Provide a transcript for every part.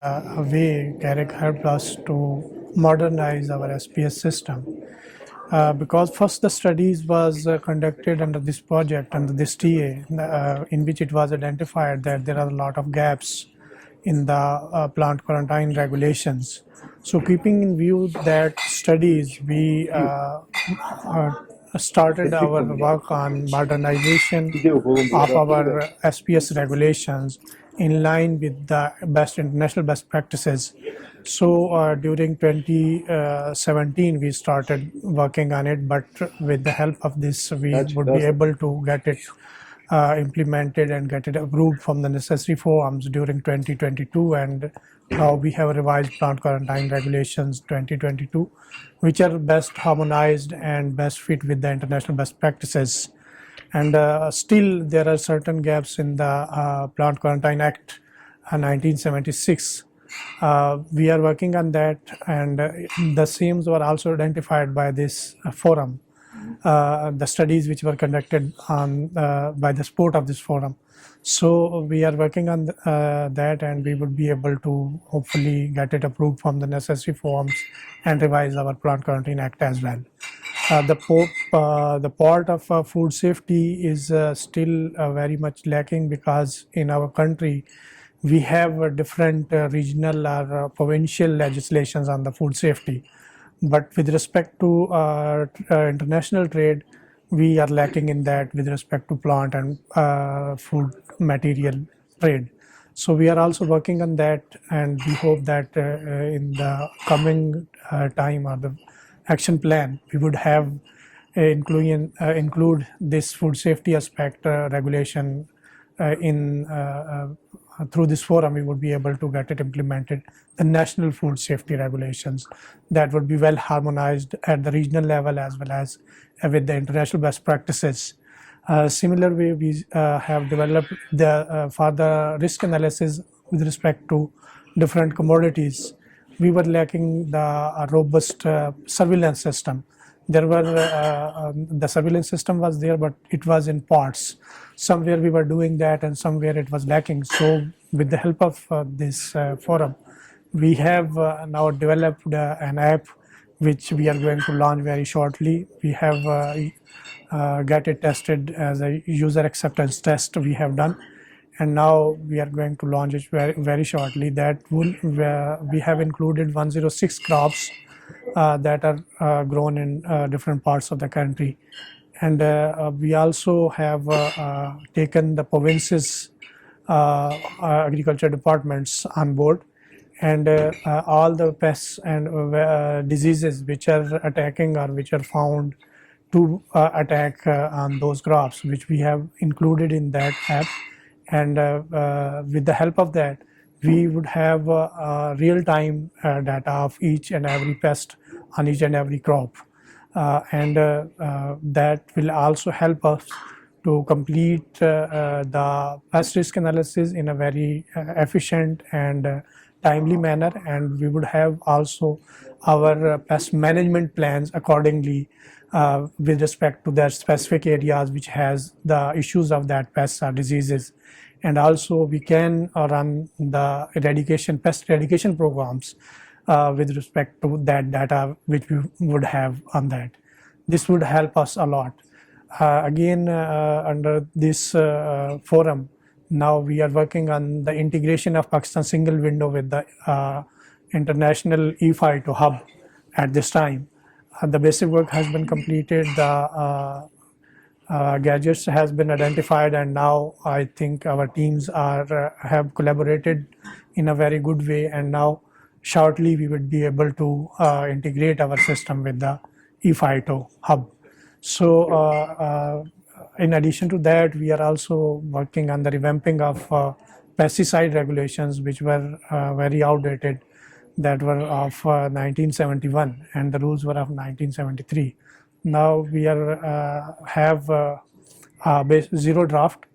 a way CAREC helped us to modernize our SPS system. Because first the studies was conducted under this project, under this TA, in which it was identified that there are a lot of gaps in the plant quarantine regulations. So keeping in view that studies, we started our work on modernization of our SPS regulations in line with the international best practices. So during 2017, we started working on it, but with the help of this, we would be able to get it implemented and get it approved from the necessary forums during 2022. And now we have revised plant quarantine regulations 2022, which are best harmonized and best fit with the international best practices. And still there are certain gaps in the Plant Quarantine Act 1976. We are working on that, and the same were also identified by this forum, the studies which were conducted on by the support of this forum. So we are working on that, and we would be able to hopefully get it approved from the necessary forms and revise our Plant Quarantine Act as well. The part of food safety is still very much lacking, because in our country we have different regional or provincial legislations on the food safety. But with respect to international trade, we are lacking in that with respect to plant and food material trade. So we are also working on that, and we hope that in the coming time or the action plan, we would have include this food safety aspect regulation through this forum. We would be able to get it implemented, the national food safety regulations that would be well harmonized at the regional level as well as with the international best practices. Similar way, we have developed for the risk analysis with respect to different commodities. We were lacking the robust surveillance system. There were the surveillance system was there, but it was in parts. Somewhere we were doing that, and somewhere it was lacking. So with the help of this forum, we have now developed an app which we are going to launch very shortly. We have get it tested as a user acceptance test we have done, and now we are going to launch it very shortly. That will we have included 106 crops that are grown in different parts of the country, and we also have taken the provinces agriculture departments on board, and all the pests and diseases which are attacking or which are found to attack on those crops, which we have included in that app. And with the help of that, we would have real-time data of each and every pest on each and every crop. And that will also help us to complete the pest risk analysis in a very efficient and timely manner. And we would have also our pest management plans accordingly with respect to their specific areas which has the issues of that pests or diseases. And also we can run the pest eradication programs with respect to that data which we would have on that. This would help us a lot. Again, under this forum, now we are working on the integration of Pakistan single window with the international E-FITO hub at this time. The basic work has been completed, the gadgets has been identified, and now I think our teams have collaborated in a very good way, and now shortly we would be able to integrate our system with the E-FITO hub. So in addition to that, we are also working on the revamping of pesticide regulations, which were very outdated, that were of 1971, and the rules were of 1973. Now we have zero draft,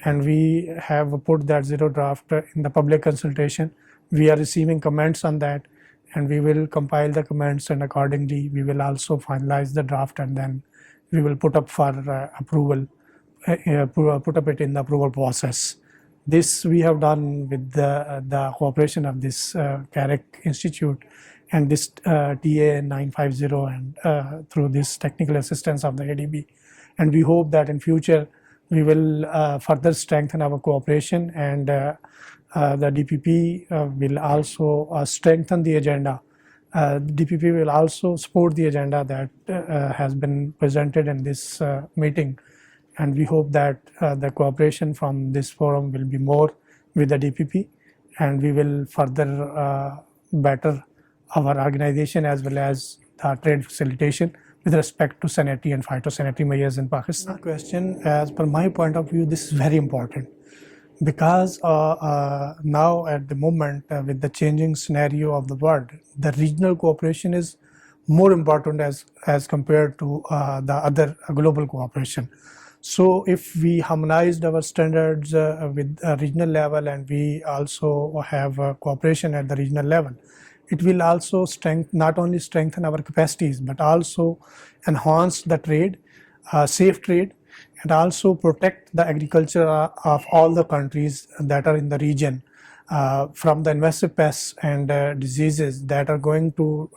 and we have put that zero draft in the public consultation. We are receiving comments on that, and we will compile the comments, and accordingly we will also finalize the draft, and then we will put up for approval, put up it in the approval process. This we have done with the cooperation of this CAREC Institute and this TA 950 and through this technical assistance of the ADB. And we hope that in future we will further strengthen our cooperation, and the DPP will also strengthen the agenda. DPP will also support the agenda that has been presented in this meeting, and we hope that the cooperation from this forum will be more with the DPP, and we will further better our organization as well as the trade facilitation with respect to sanitary and phytosanitary measures in Pakistan. Question, as per my point of view, this is very important because now at the moment with the changing scenario of the world, the regional cooperation is more important as compared to the other global cooperation. So if we harmonized our standards with a regional level, and we also have cooperation at the regional level, it will also not only strengthen our capacities, but also enhance the trade, safe trade, and also protect the agriculture of all the countries that are in the region from the invasive pests and diseases that are going to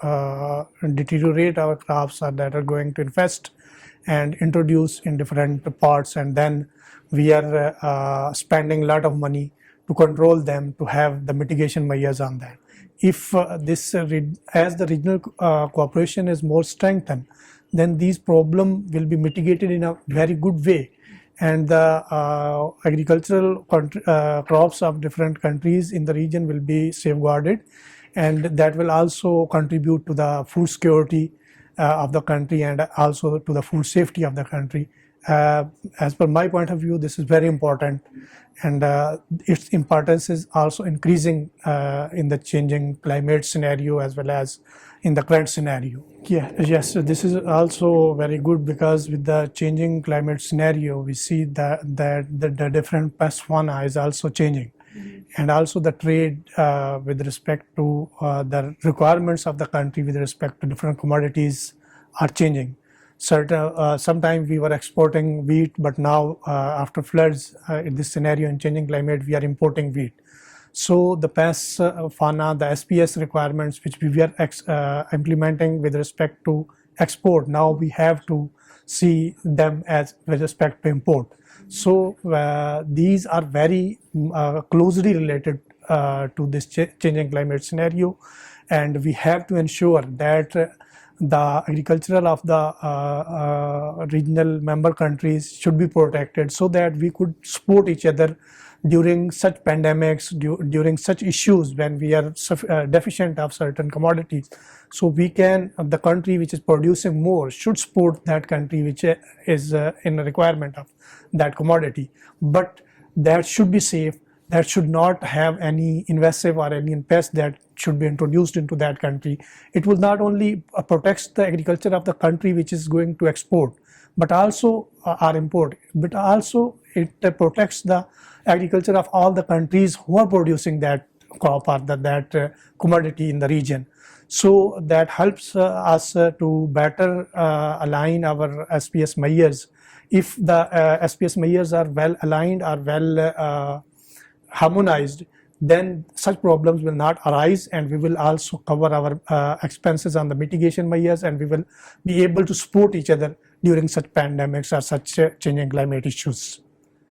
deteriorate our crops, or that are going to infest and introduce in different parts, and then we are spending a lot of money to control them, to have the mitigation measures on that. If as the regional cooperation is more strengthened, then these problems will be mitigated in a very good way, and the agricultural crops of different countries in the region will be safeguarded, and that will also contribute to the food security of the country and also to the food safety of the country. As per my point of view, this is very important, and its importance is also increasing in the changing climate scenario as well as in the current scenario. Yes, this is also very good because with the changing climate scenario, we see that the different pest fauna is also changing, and also the trade with respect to the requirements of the country with respect to different commodities are changing. Sometimes we were exporting wheat, but now after floods in this scenario and changing climate, we are importing wheat. So the pest fauna, the SPS requirements which we were implementing with respect to export, now we have to see them as with respect to import. So these are very closely related to this changing climate scenario, and we have to ensure that the agricultural of the regional member countries should be protected, so that we could support each other during such pandemics, during such issues when we are deficient of certain commodities. So we can, the country which is producing more should support that country which is in a requirement of that commodity. But that should be safe, that should not have any invasive or alien pest that should be introduced into that country. It will not only protect the agriculture of the country which is going to export, but also our import, but also it protects the agriculture of all the countries who are producing that crop or that commodity in the region. So that helps us to better align our SPS measures. If the SPS measures are well aligned or well harmonized, then such problems will not arise, and we will also cover our expenses on the mitigation measures, and we will be able to support each other during such pandemics or such changing climate issues.